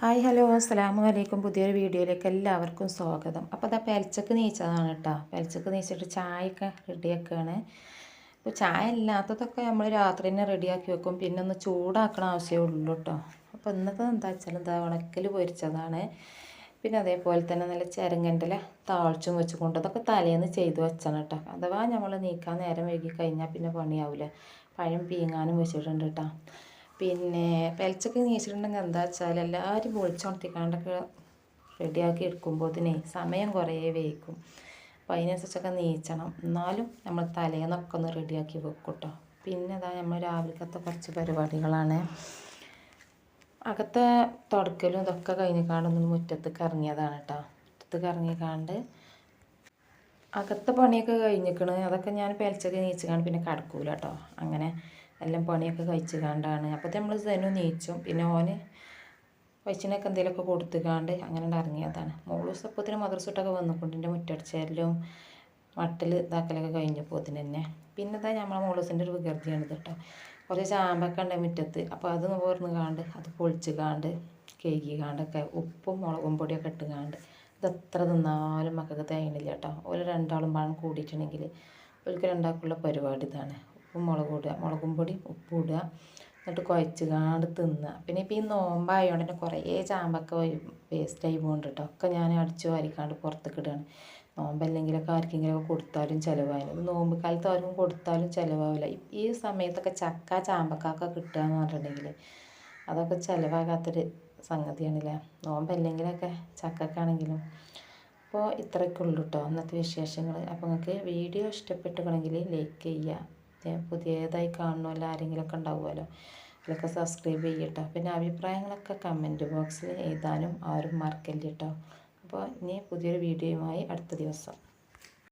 Hi hello അസ്സലാമു അലൈക്കും. പുതിയൊരു വീഡിയോയിലേക്ക് എല്ലാവർക്കും സ്വാഗതം. അപ്പോൾ അതാ പെലച്ചക്ക് നീച്ചതാണ് കേട്ടോ. പെലച്ചക്ക് നീച്ചിട്ട് ചായയൊക്കെ റെഡിയാക്കുകയാണ്. ഇപ്പോൾ ചായ ഇല്ലാത്തതൊക്കെ നമ്മൾ രാത്രി തന്നെ റെഡിയാക്കി വെക്കും, പിന്നെ ഒന്ന് ചൂടാക്കണ ആവശ്യമേ ഉള്ളൂ കേട്ടോ. അപ്പോൾ ഇന്നത്തെ എന്താ വെച്ചാൽ എന്താ ഉണക്കൽ പൊരിച്ചതാണ്. പിന്നെ അതേപോലെ തന്നെ നല്ല ചെരങ്ങൻ്റെ താളിച്ചും വെച്ചുകൊണ്ട് അതൊക്കെ തലേന്ന് ചെയ്ത് വെച്ചാണ് കേട്ടോ. അഥവാ നമ്മൾ നീക്കാൻ നേരം വൈകി കഴിഞ്ഞാൽ പിന്നെ പണിയാവില്ല. പഴം പീങ്ങാനും വെച്ചിട്ടുണ്ട് കേട്ടോ. പിന്നെ പെലച്ചക്ക് നീച്ചിട്ടുണ്ടെങ്കിൽ എന്താ വെച്ചാൽ എല്ലാവരും പൊളിച്ചുണർത്തിക്കാണ്ടൊക്കെ റെഡിയാക്കി എടുക്കുമ്പോഴത്തേനെ സമയം കുറേ വൈകും. അപ്പോൾ അതിനനുസരിച്ചൊക്കെ നീച്ചണം. എന്നാലും നമ്മൾ തലേന്നൊക്കെ ഒന്ന് റെഡിയാക്കി വെക്കും കേട്ടോ. പിന്നെ അതാ നമ്മൾ രാവിലത്തെ കുറച്ച് പരിപാടികളാണ്. അകത്തെ തുടക്കലും ഇതൊക്കെ കഴിഞ്ഞിക്കാണ്ടൊന്ന് മുറ്റത്തേക്ക് ഇറങ്ങിയതാണ് കേട്ടോ. മുറ്റത്തേക്ക് ഇറങ്ങിക്കാണ്ട് അകത്തെ പണിയൊക്കെ കഴിഞ്ഞിക്കണ്. അതൊക്കെ ഞാൻ പെലച്ചക്ക് നീച്ചിക്കാണ്ട് പിന്നെ കിടക്കൂല കേട്ടോ. അങ്ങനെ എല്ലാം പണിയൊക്കെ കഴിച്ച് കാണ്ടാണ്. അപ്പോൾ നമ്മൾ സെനു നീച്ചും, പിന്നെ ഓന് വയച്ചിനൊക്കെ എന്തെങ്കിലുമൊക്കെ കൊടുത്തുകാണ്ട് അങ്ങനെ ഇറങ്ങിയതാണ്. മോളൂസപ്പത്തിന് മദ്രസട്ടൊക്കെ വന്നുകൊണ്ട് എൻ്റെ മുറ്റടിച്ചാലും മട്ടിൽ ഇതാക്കലൊക്കെ കഴിഞ്ഞപ്പോൾ തന്നെ. പിന്നെ ഇതാ നമ്മളെ മോളൂസിൻ്റെ ഒരു വികൃതിയാണ് കേട്ടോ. കുറച്ച് ചാമ്പൊക്കെ ഉണ്ട് മുറ്റത്ത്. അപ്പോൾ അത് പോർന്ന് കാണ്ട് അത് പൊളിച്ച് കാണ്ട് കേകി കാണ്ടൊക്കെ ഉപ്പും മുളകും പൊടിയൊക്കെ ഇട്ട് കാണ്ട് ഇതെത്ര തിന്നാലും മക്കൾക്ക് തേങ്ങണില്ല കേട്ടോ. ഒരു രണ്ടാളും പാടും കൂടിയിട്ടുണ്ടെങ്കിൽ അവർക്ക് രണ്ടാൾക്കുള്ള പരിപാടി ഇതാണ്. ഉപ്പും മുളകും ഇടുക, മുളകും പൊടി ഉപ്പും ഇടുക, എന്നിട്ട് കുഴച്ച് കാണ്ട് തിന്നുക. പിന്നെ ഇപ്പോൾ ഈ നോമ്പായതുകൊണ്ട് തന്നെ കുറേ ചാമ്പൊക്കെ വേസ്റ്റായി പോകുന്നുണ്ട് കേട്ടോ. ഒക്കെ ഞാൻ അടിച്ചു വാരിക്കാണ്ട് പുറത്തേക്ക് ഇടുകയാണ്. നോമ്പല്ലെങ്കിലൊക്കെ ആർക്കെങ്കിലുമൊക്കെ കൊടുത്താലും ചിലവായിരുന്നു. ഇത് നോമ്പ് കാലത്ത് ആർക്കും കൊടുത്താലും ചിലവാവില്ല. ഈ സമയത്തൊക്കെ ചക്ക ചാമ്പക്കൊക്കെ കിട്ടുക എന്ന് പറഞ്ഞിട്ടുണ്ടെങ്കിൽ അതൊക്കെ ചിലവാകാത്തൊരു സംഗതിയാണല്ലേ. നോമ്പല്ലെങ്കിലൊക്കെ ചക്കക്കാണെങ്കിലും. അപ്പോൾ ഇത്രയൊക്കെ ഉള്ളൂ കേട്ടോ ഇന്നത്തെ വിശേഷങ്ങൾ. അപ്പോൾ നിങ്ങൾക്ക് വീഡിയോ ഇഷ്ടപ്പെട്ടുകയാണെങ്കിൽ ലൈക്ക് ചെയ്യുക. പുതിയതായി കാണുമല്ലോ ആരെങ്കിലുമൊക്കെ ഉണ്ടാവുമല്ലോ, അതിലൊക്കെ സബ്സ്ക്രൈബ് ചെയ്യട്ടോ. പിന്നെ അഭിപ്രായങ്ങളൊക്കെ കമൻറ്റ് ബോക്സിൽ എഴുതാനും ആരും മറക്കല്ല കേട്ടോ. അപ്പോൾ ഇനി പുതിയൊരു വീഡിയോയുമായി അടുത്ത ദിവസം.